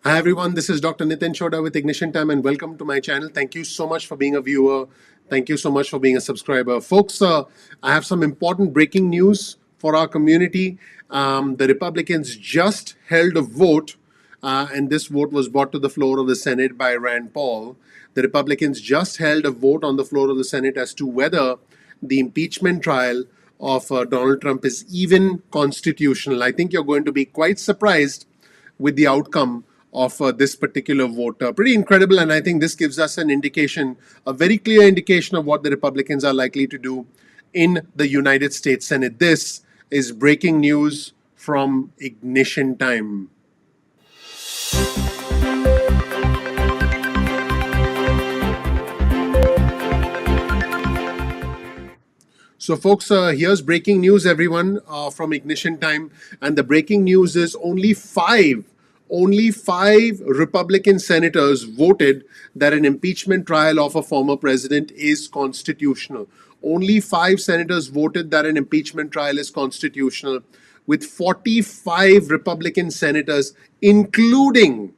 Hi everyone, this is Dr. Nitin Chhoda with Ignition Time and welcome to my channel. Thank you so much for being a viewer. Thank you so much for being a subscriber. Folks, I have some important breaking news for our community. The Republicans just held a vote and this vote was brought to the floor of the Senate by Rand Paul. The Republicans just held a vote on the floor of the Senate as to whether the impeachment trial of Donald Trump is even constitutional. I think you're going to be quite surprised with the outcome of this particular vote. Pretty incredible, and I think this gives us an indication, a very clear indication of what the Republicans are likely to do in the United States Senate. This is breaking news from Ignition Time. So, folks, here's breaking news, everyone, from Ignition Time. And the breaking news is only five Republican senators voted that an impeachment trial of a former president is constitutional. Only 5 senators voted that an impeachment trial is constitutional, with 45 Republican senators, including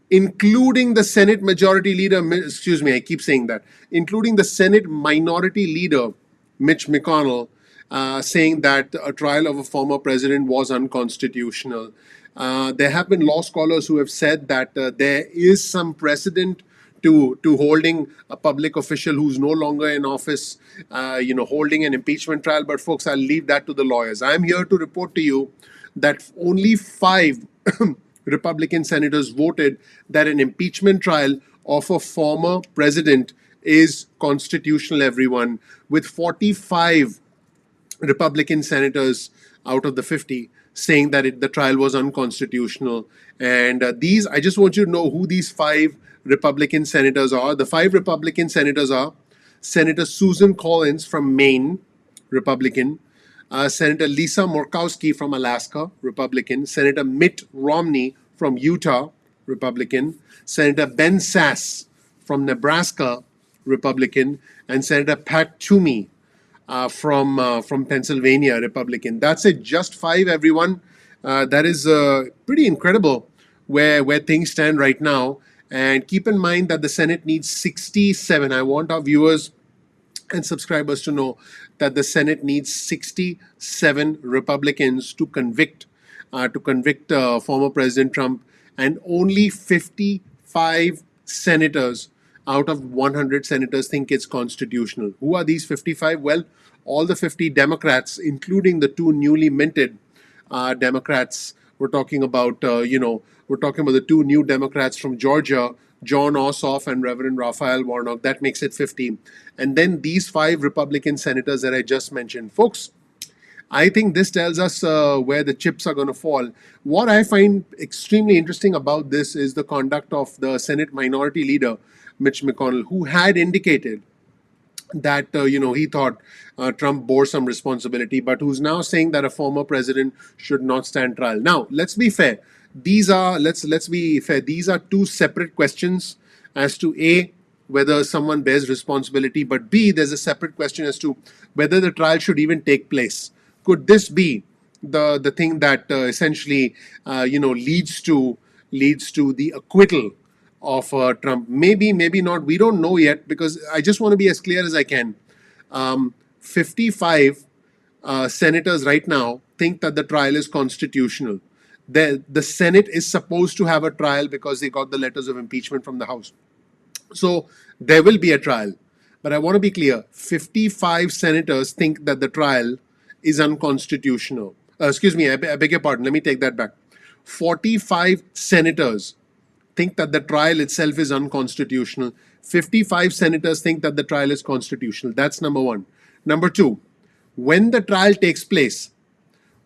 the Senate Majority Leader, excuse me, I keep saying that, including the Senate Minority Leader, Mitch McConnell, saying that a trial of a former president was unconstitutional. There have been law scholars who have said that there is some precedent to holding a public official who's no longer in office, holding an impeachment trial. But folks, I'll leave that to the lawyers. I'm here to report to you that only 5 Republican senators voted that an impeachment trial of a former president is constitutional, everyone, with 45 Republican senators out of the 50 saying that the trial was unconstitutional. And I just want you to know who these 5 Republican senators are. The 5 Republican senators are Senator Susan Collins from Maine, Republican, Senator Lisa Murkowski from Alaska, Republican, Senator Mitt Romney from Utah, Republican, Senator Ben Sasse from Nebraska, Republican, and Senator Pat Toomey from Pennsylvania, Republican. That's it, just 5, everyone. That is pretty incredible where things stand right now. And keep in mind that the Senate needs 67. I want our viewers and subscribers to know that the Senate needs 67 Republicans to convict former President Trump, and only 55 senators out of 100 senators think it's constitutional. Who are these 55? Well, all the 50 Democrats, including the 2 newly minted Democrats. We're talking about, the 2 new Democrats from Georgia, John Ossoff and Reverend Raphael Warnock. That makes it 50. And then these 5 Republican senators that I just mentioned. Folks, I think this tells us where the chips are going to fall. What I find extremely interesting about this is the conduct of the Senate Minority Leader, Mitch McConnell, who had indicated that he thought Trump bore some responsibility, but who's now saying that a former president should not stand trial. Now, let's be fair. These are 2 separate questions as to A, whether someone bears responsibility, but B, there's a separate question as to whether the trial should even take place. Could this be the thing that essentially leads to the acquittal of Trump? Maybe, maybe not. We don't know yet, because I just want to be as clear as I can. 55 senators right now think that the trial is constitutional. The Senate is supposed to have a trial because they got the letters of impeachment from the House. So there will be a trial. But I want to be clear, 55 senators think that the trial is unconstitutional. Excuse me, I beg your pardon. Let me take that back. 45 senators think that the trial itself is unconstitutional. 55 senators think that the trial is constitutional. That's number 1. Number 2, when the trial takes place,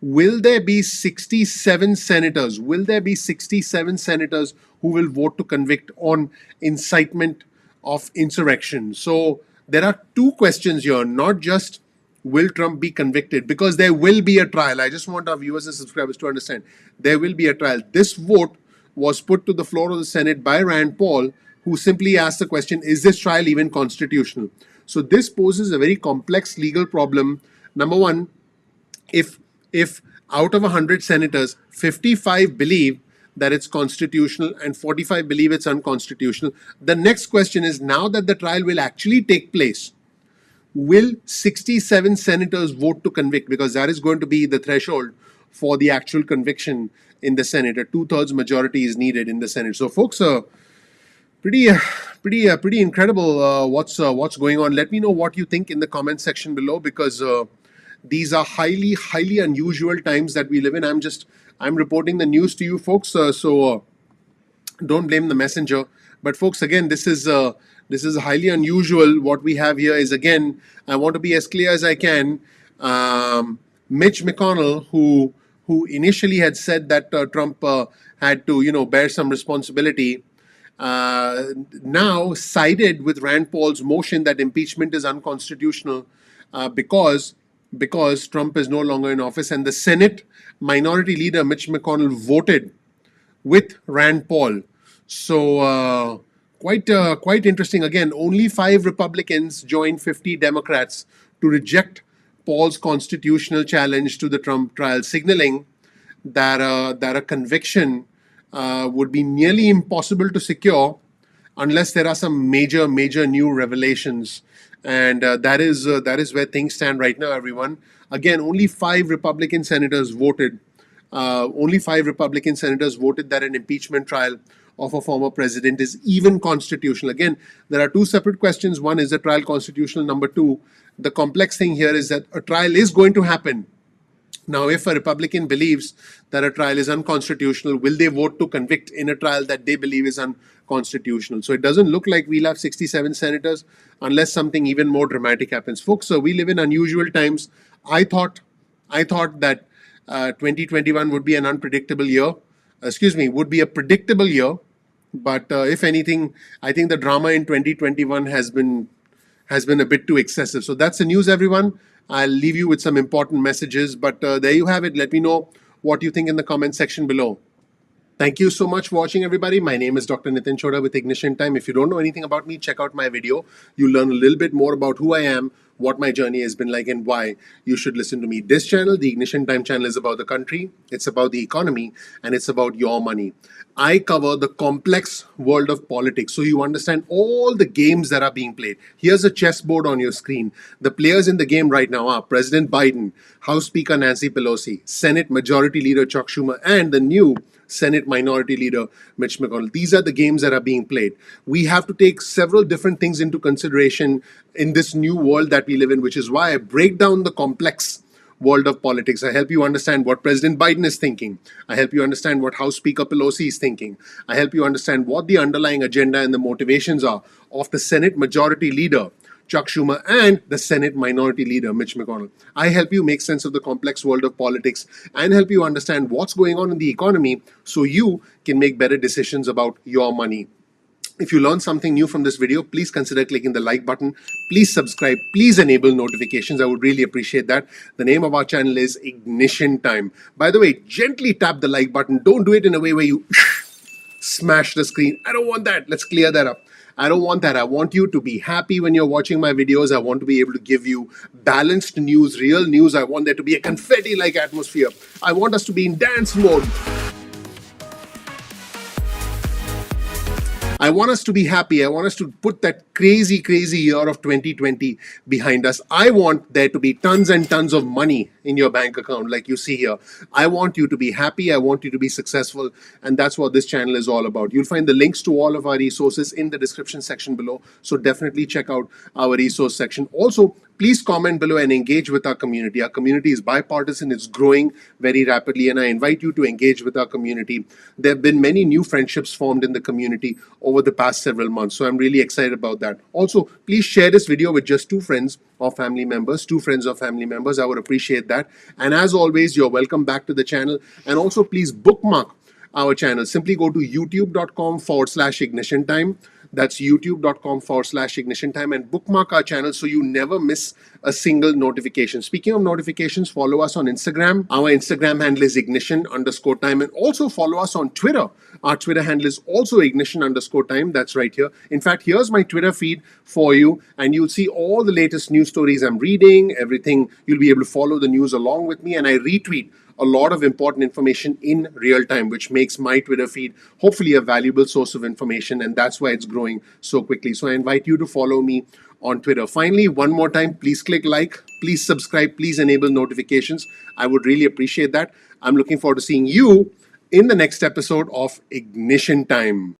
will there be 67 senators? Will there be 67 senators who will vote to convict on incitement of insurrection? So there are 2 questions here, not just will Trump be convicted, because there will be a trial. I just want our viewers and subscribers to understand there will be a trial. This vote was put to the floor of the Senate by Rand Paul, who simply asked the question, is this trial even constitutional? So this poses a very complex legal problem. Number 1, if out of 100 senators, 55 believe that it's constitutional and 45 believe it's unconstitutional. The next question is, now that the trial will actually take place, will 67 senators vote to convict? Because that is going to be the threshold for the actual conviction in the Senate. A two-thirds majority is needed in the Senate. So, folks, pretty incredible what's going on. Let me know what you think in the comment section below, because these are highly unusual times that we live in. I'm reporting the news to you, folks. So don't blame the messenger. But folks, again, this is highly unusual. What we have here is, again, I want to be as clear as I can. Mitch McConnell, who initially had said that Trump had to bear some responsibility, now sided with Rand Paul's motion that impeachment is unconstitutional because Trump is no longer in office, and the Senate Minority Leader Mitch McConnell voted with Rand Paul. So quite interesting. Again, only 5 Republicans joined 50 Democrats to reject Paul's constitutional challenge to the Trump trial, signaling that a conviction would be nearly impossible to secure unless there are some major new revelations. And that is where things stand right now, everyone. Again, only 5 Republican senators voted. Only 5 Republican senators voted that an impeachment trial of a former president is even constitutional. Again, there are 2 separate questions. One, is the trial constitutional? Number 2, the complex thing here is that a trial is going to happen. Now, if a Republican believes that a trial is unconstitutional, will they vote to convict in a trial that they believe is unconstitutional? So it doesn't look like we'll have 67 senators unless something even more dramatic happens. Folks, so we live in unusual times. I thought that 2021 would be an unpredictable year. Would be a predictable year. But if anything, I think the drama in 2021 has been a bit too excessive. So that's the news, everyone. I'll leave you with some important messages, but there you have it. Let me know what you think in the comment section below. Thank you so much for watching, everybody. My name is Dr. Nitin Chhoda with Ignition Time. If you don't know anything about me, check out my video. You'll learn a little bit more about who I am, what my journey has been like, and why you should listen to me. This channel, the Ignition Time channel, is about the country, it's about the economy, and it's about your money. I cover the complex world of politics, so you understand all the games that are being played. Here's a chessboard on your screen. The players in the game right now are President Biden, House Speaker Nancy Pelosi, Senate Majority Leader Chuck Schumer, and the new Senate Minority Leader Mitch McConnell. These are the games that are being played. We have to take several different things into consideration in this new world that we live in, which is why I break down the complex world of politics. I help you understand what President Biden is thinking. I help you understand what House Speaker Pelosi is thinking. I help you understand what the underlying agenda and the motivations are of the Senate Majority Leader Chuck Schumer and the Senate Minority Leader Mitch McConnell. I help you make sense of the complex world of politics and help you understand what's going on in the economy so you can make better decisions about your money. If you learned something new from this video, please consider clicking the like button. Please subscribe. Please enable notifications. I would really appreciate that. The name of our channel is Ignition Time. By the way, gently tap the like button. Don't do it in a way where you smash the screen. I don't want that. Let's clear that up. I don't want that. I want you to be happy when you're watching my videos. I want to be able to give you balanced news, real news. I want there to be a confetti-like atmosphere. I want us to be in dance mode. I want us to be happy. I want us to put that crazy year of 2020 behind us. I want there to be tons and tons of money in your bank account like you see here. I want you to be happy. I want you to be successful. And that's what this channel is all about. You'll find the links to all of our resources in the description section below. So definitely check out our resource section. Also, please comment below and engage with our community. Our community is bipartisan. It's growing very rapidly, and I invite you to engage with our community. There have been many new friendships formed in the community over the past several months, so I'm really excited about that. Also, please share this video with just 2 friends or family members. 2 friends or family members. I would appreciate that. And as always, you're welcome back to the channel. And also, please bookmark our channel. Simply go to youtube.com/ignition time. That's youtube.com/ignition time, and bookmark our channel so you never miss a single notification. Speaking of notifications, follow us on Instagram. Our Instagram handle is ignition_time, and also follow us on Twitter. Our Twitter handle is also ignition_time. That's right here. In fact, here's my Twitter feed for you, and you'll see all the latest news stories I'm reading, everything. You'll be able to follow the news along with me, and I retweet a lot of important information in real time, which makes my Twitter feed hopefully a valuable source of information, and that's why it's growing so quickly. So I invite you to follow me on Twitter. Finally, one more time, please click like, please subscribe, please enable notifications. I would really appreciate that. I'm looking forward to seeing you in the next episode of Ignition Time.